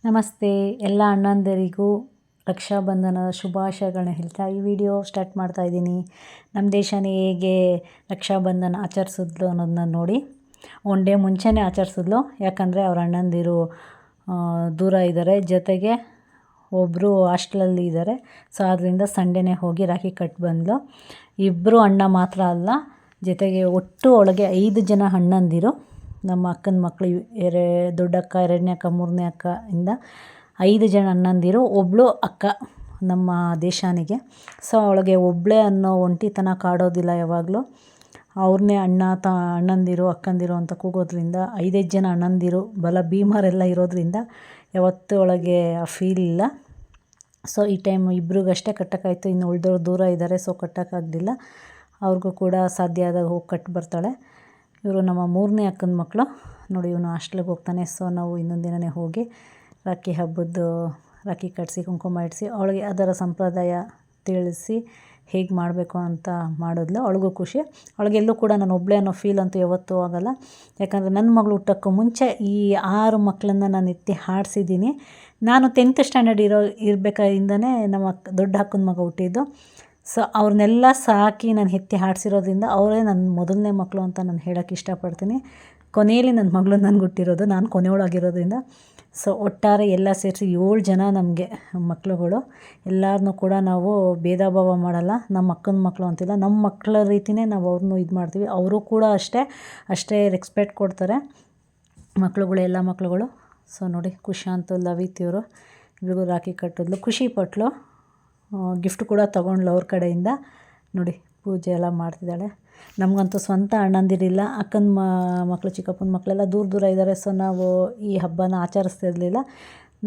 ನಮಸ್ತೆ ಎಲ್ಲ ಅಣ್ಣಂದಿರಿಗೂ ರಕ್ಷಾಬಂಧನದ ಶುಭಾಶಯಗಳನ್ನ ಹೇಳ್ತಾ ಈ ವಿಡಿಯೋ ಸ್ಟಾರ್ಟ್ ಮಾಡ್ತಾ ಇದ್ದೀನಿ. ನಮ್ಮ ದೇಶನೇ ಹೇಗೆ ರಕ್ಷಾಬಂಧನ ಆಚರಿಸಿದ್ಲು ಅನ್ನೋದನ್ನ ನೋಡಿ. ಒನ್ ಡೇ ಮುಂಚೆನೇ ಆಚರಿಸಿದ್ಲು, ಯಾಕಂದರೆ ಅವ್ರ ಅಣ್ಣಂದಿರು ದೂರ ಇದ್ದಾರೆ, ಜೊತೆಗೆ ಒಬ್ಬರು ಹಾಸ್ಟೆಲಲ್ಲಿ ಇದ್ದಾರೆ. ಸೊ ಅದರಿಂದ ಸಂಡೇನೇ ಹೋಗಿ ರಾಖಿ ಕಟ್ಟಿ ಬಂದಳು. ಇಬ್ಬರು ಅಣ್ಣ ಮಾತ್ರ ಅಲ್ಲ, ಜೊತೆಗೆ ಒಟ್ಟು ಒಳಗೆ 5 ಜನ ಅಣ್ಣಂದಿರು, ನಮ್ಮ ಅಕ್ಕನ ಮಕ್ಕಳು, ದೊಡ್ಡಕ್ಕ, ಎರಡನೇ ಅಕ್ಕ, ಮೂರನೇ ಅಕ್ಕ ಇಂದ 5 ಜನ ಅಣ್ಣಂದಿರು, ಒಬ್ಬಳು ಅಕ್ಕ ನಮ್ಮ ದೇಶಾನಿಗೆ. ಸೊ ಅವಳಿಗೆ ಒಬ್ಬಳೇ ಅನ್ನೋ ಒಂಟಿತನ ಕಾಡೋದಿಲ್ಲ ಯಾವಾಗಲೂ. ಅವ್ರನ್ನೇ ಅಣ್ಣಂದಿರು ಅಕ್ಕಂದಿರು ಅಂತ ಕೂಗೋದ್ರಿಂದ 5 ಜನ ಅಣ್ಣಂದಿರು ಬಲ ಭೀಮರೆಲ್ಲ ಇರೋದ್ರಿಂದ ಯಾವತ್ತೂ ಒಳಗೆ ಆ ಫೀಲ್ ಇಲ್ಲ. ಸೊ ಈ ಟೈಮ್ ಇಬ್ರಿಗಷ್ಟೇ ಕಟ್ಟೋಕ್ಕಾಯ್ತು, ಇನ್ನು ಉಳಿದವ್ರು ದೂರ ಇದ್ದಾರೆ, ಸೊ ಕಟ್ಟೋಕ್ಕಾಗಲಿಲ್ಲ. ಅವ್ರಿಗೂ ಕೂಡ ಸಾಧ್ಯ ಆದಾಗ ಹೋಗಿ ಕಟ್ಟಿ ಬರ್ತಾಳೆ. ಇವರು ನಮ್ಮ 3ನೇ ಅಕ್ಕನ ಮಕ್ಕಳು ನೋಡಿ. ಇವನು ಹಾಸ್ಟೆಲ್ಗೆ ಹೋಗ್ತಾನೆ. ಸೊ ನಾವು ಇನ್ನೊಂದು ದಿನವೇ ಹೋಗಿ ರಾಖಿ ಹಬ್ಬದ್ದು ರಾಖಿ ಕಟ್ಟಿಸಿ ಕುಂಕುಮ ಇಡಿಸಿ ಅವಳಿಗೆ ಅದರ ಸಂಪ್ರದಾಯ ತಿಳಿಸಿ ಹೇಗೆ ಮಾಡಬೇಕು ಅಂತ ಮಾಡಿದ್ಲು. ಅವಳಿಗೂ ಖುಷಿ. ಅವಳಿಗೆಲ್ಲೂ ಕೂಡ ನಾನು ಒಬ್ಬಳೇ ಅನ್ನೋ ಫೀಲ್ ಅಂತೂ ಯಾವತ್ತೂ ಆಗೋಲ್ಲ. ಯಾಕಂದರೆ ನನ್ನ ಮಗಳು ಹುಟ್ಟೋಕ್ಕೂ ಮುಂಚೆ ಈ 6 ಮಕ್ಕಳನ್ನ ನಾನು ಎತ್ತಿ ಹಾಡಿಸಿದ್ದೀನಿ. ನಾನು 10th ಸ್ಟ್ಯಾಂಡರ್ಡ್ ಇರಬೇಕಾಯಿಂದನೇ ನಮ್ಮ ದೊಡ್ಡ ಅಕ್ಕನ ಮಗ ಹುಟ್ಟಿದ್ದು. ಸೊ ಅವ್ರನ್ನೆಲ್ಲ ಸಾಕಿ ನಾನು ಎತ್ತಿ ಹಾಡಿಸಿರೋದ್ರಿಂದ ಅವರೇ ನನ್ನ ಮೊದಲನೇ ಮಕ್ಕಳು ಅಂತ ನಾನು ಹೇಳೋಕ್ಕೆ ಇಷ್ಟಪಡ್ತೀನಿ. ಕೊನೆಯಲ್ಲಿ ನನ್ನ ಮಗಳು ನನಗೆ ಹುಟ್ಟಿರೋದು, ನಾನು ಕೊನೆಯವಳಾಗಿರೋದ್ರಿಂದ. ಸೊ ಒಟ್ಟಾರೆ ಎಲ್ಲ ಸೇರಿಸಿ 7 ಜನ ನಮಗೆ ಮಕ್ಕಳುಗಳು. ಎಲ್ಲರನ್ನೂ ಕೂಡ ನಾವು ಭೇದ ಭಾವ ಮಾಡಲ್ಲ. ನಮ್ಮ ಅಕ್ಕನ ಮಕ್ಕಳು ಅಂತಿಲ್ಲ, ನಮ್ಮ ಮಕ್ಕಳ ರೀತಿಯೇ ನಾವು ಅವ್ರನ್ನೂ ಇದು ಮಾಡ್ತೀವಿ. ಅವರು ಕೂಡ ಅಷ್ಟೇ ರೆಸ್ಪೆಕ್ಟ್ ಕೊಡ್ತಾರೆ ಮಕ್ಕಳುಗಳು, ಎಲ್ಲ ಮಕ್ಕಳುಗಳು. ಸೊ ನೋಡಿ, ಕುಶಾಂತ್ ಲವಿತ್ ಇವರು ಇವ್ರಿಗೂ ರಾಖಿ ಕಟ್ಟಿದ್ಲು, ಖುಷಿಪಟ್ಲು. ಗಿಫ್ಟ್ ಕೂಡ ತೊಗೊಂಡ್ಲು ಅವ್ರ ಕಡೆಯಿಂದ. ನೋಡಿ ಪೂಜೆ ಎಲ್ಲ ಮಾಡ್ತಿದ್ದಾಳೆ. ನಮಗಂತೂ ಸ್ವಂತ ಅಣ್ಣಂದಿರಿಲ್ಲ, ಅಕ್ಕನ ಮಕ್ಕಳು, ಚಿಕ್ಕಪ್ಪನ ಮಕ್ಕಳೆಲ್ಲ ದೂರ ಇದ್ದಾರೆ. ಸೊ ನಾವು ಈ ಹಬ್ಬನ ಆಚರಿಸ್ತಿರ್ಲಿಲ್ಲ.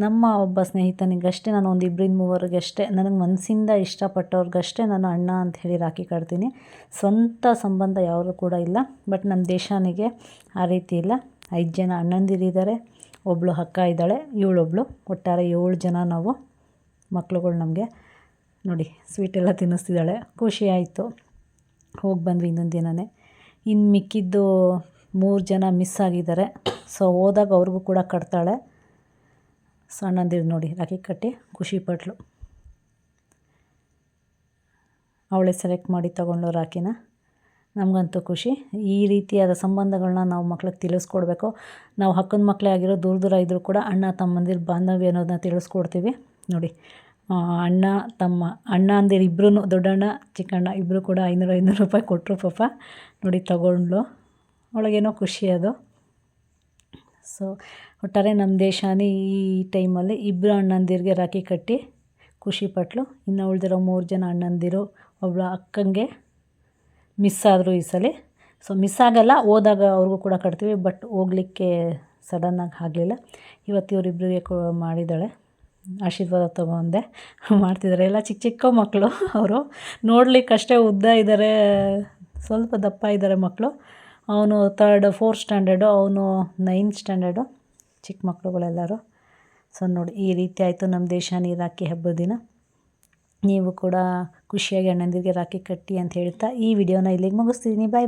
ನಮ್ಮ ಒಬ್ಬ ಸ್ನೇಹಿತನಿಗಷ್ಟೇ, ನಾನು ಒಂದು 2-3 ನನಗೆ ಮನಸ್ಸಿಂದ ಇಷ್ಟಪಟ್ಟವ್ರಿಗಷ್ಟೇ ನಾನು ಅಣ್ಣ ಅಂತ ಹೇಳಿ ರಾಖಿ ಕಟ್ತೀನಿ. ಸ್ವಂತ ಸಂಬಂಧ ಯಾರು ಕೂಡ ಇಲ್ಲ. ಬಟ್ ನಮ್ಮ ದೇಶಾನಿಗೆ ಆ ರೀತಿ ಇಲ್ಲ. 5 ಜನ ಅಣ್ಣಂದಿರಿದ್ದಾರೆ, ಒಬ್ಬಳು ಅಕ್ಕ ಇದ್ದಾಳೆ, ಇವಳೊಬ್ಳು, ಒಟ್ಟಾರೆ 7 ಜನ ನಾವು ಮಕ್ಕಳುಗಳು ನಮಗೆ. ನೋಡಿ ಸ್ವೀಟೆಲ್ಲ ತಿನ್ನಿಸ್ತಿದ್ದಾಳೆ, ಖುಷಿ ಆಯಿತು. ಹೋಗಿ ಬಂದ್ವಿ ಇನ್ನೊಂದು ದಿನವೇ. ಇನ್ನು ಮಿಕ್ಕಿದ್ದು 3 ಜನ ಮಿಸ್ ಆಗಿದ್ದಾರೆ. ಸೊ ಹೋದಾಗ ಅವ್ರಿಗೂ ಕೂಡ ಕಟ್ತಾಳೆ. ಸಣ್ಣಂದಿರು ನೋಡಿ ರಾಖಿ ಕಟ್ಟಿ ಖುಷಿಪಟ್ಲು. ಅವಳೇ ಸೆಲೆಕ್ಟ್ ಮಾಡಿ ತಗೊಂಡು ರಾಖಿನ. ನಮಗಂತೂ ಖುಷಿ. ಈ ರೀತಿಯಾದ ಸಂಬಂಧಗಳನ್ನ ನಾವು ಮಕ್ಳಿಗೆ ತಿಳಿಸ್ಕೊಡ್ಬೇಕು. ನಾವು ಅಕ್ಕನ ಮಕ್ಕಳೇ ಆಗಿರೋ ದೂರ ಇದ್ದರೂ ಕೂಡ ಅಣ್ಣ ತಮ್ಮಂದಿರ ಬಾಂಧವ್ಯ ಅನ್ನೋದನ್ನ ತಿಳಿಸ್ಕೊಡ್ತೀವಿ. ನೋಡಿ ಅಣ್ಣ ತಮ್ಮ ಅಣ್ಣಂದಿರು ಇಬ್ಬರೂ, ದೊಡ್ಡಣ್ಣ ಚಿಕ್ಕಣ್ಣ ಇಬ್ಬರು ಕೂಡ 500 ರೂಪಾಯಿ ಕೊಟ್ಟರು ಪಾಪ. ನೋಡಿ ತಗೊಂಡ್ಲು, ಅವಳಿಗೇನೋ ಖುಷಿ ಅದು. ಸೊ ಒಟ್ಟಾರೆ ನಮ್ಮ ದೇಶಾನೇ ಈ ಟೈಮಲ್ಲಿ 2 ಅಣ್ಣಂದಿರಿಗೆ ರಾಖಿ ಕಟ್ಟಿ ಖುಷಿಪಟ್ಲು. ಇನ್ನು ಉಳಿದಿರೋ 3 ಜನ ಅಣ್ಣಂದಿರು, ಒಬ್ಬಳು ಅಕ್ಕಂಗೆ ಮಿಸ್ ಆದರು ಈ ಸಲ. ಸೊ ಮಿಸ್ ಆಗಲ್ಲ, ಹೋದಾಗ ಅವ್ರಿಗೂ ಕೂಡ ಕಟ್ತೀವಿ. ಬಟ್ ಹೋಗಲಿಕ್ಕೆ ಸಡನ್ನಾಗಿ ಆಗಲಿಲ್ಲ. ಇವತ್ತು ಇವರಿಬ್ಬರಿಗೆ ಮಾಡಿದ್ದಾಳೆ, ಆಶೀರ್ವಾದ ತೊಗೊಂಡೆ ಮಾಡ್ತಿದ್ದಾರೆ. ಎಲ್ಲ ಚಿಕ್ಕ ಮಕ್ಕಳು, ಅವರು ನೋಡಲಿಕ್ಕಷ್ಟೇ ಉದ್ದ ಇದ್ದಾರೆ, ಸ್ವಲ್ಪ ದಪ್ಪ ಇದ್ದಾರೆ ಮಕ್ಕಳು. ಅವನು 4th ಸ್ಟ್ಯಾಂಡರ್ಡು, ಅವನು 9th ಸ್ಟ್ಯಾಂಡರ್ಡು, ಚಿಕ್ಕ ಮಕ್ಕಳುಗಳೆಲ್ಲರೂ. ಸೊ ನೋಡಿ ಈ ರೀತಿ ಆಯಿತು ನಮ್ಮ ದೇಶಾನಿ ರಾಖಿ ಹಬ್ಬದ ದಿನ. ನೀವು ಕೂಡ ಖುಷಿಯಾಗಿ ಅಣ್ಣಂದಿರಿಗೆ ರಾಖಿ ಕಟ್ಟಿ ಅಂತ ಹೇಳ್ತಾ ಈ ವಿಡಿಯೋನ ಇಲ್ಲಿಗೆ ಮುಗಿಸ್ತಿದ್ದೀನಿ. ಬಾಯ್.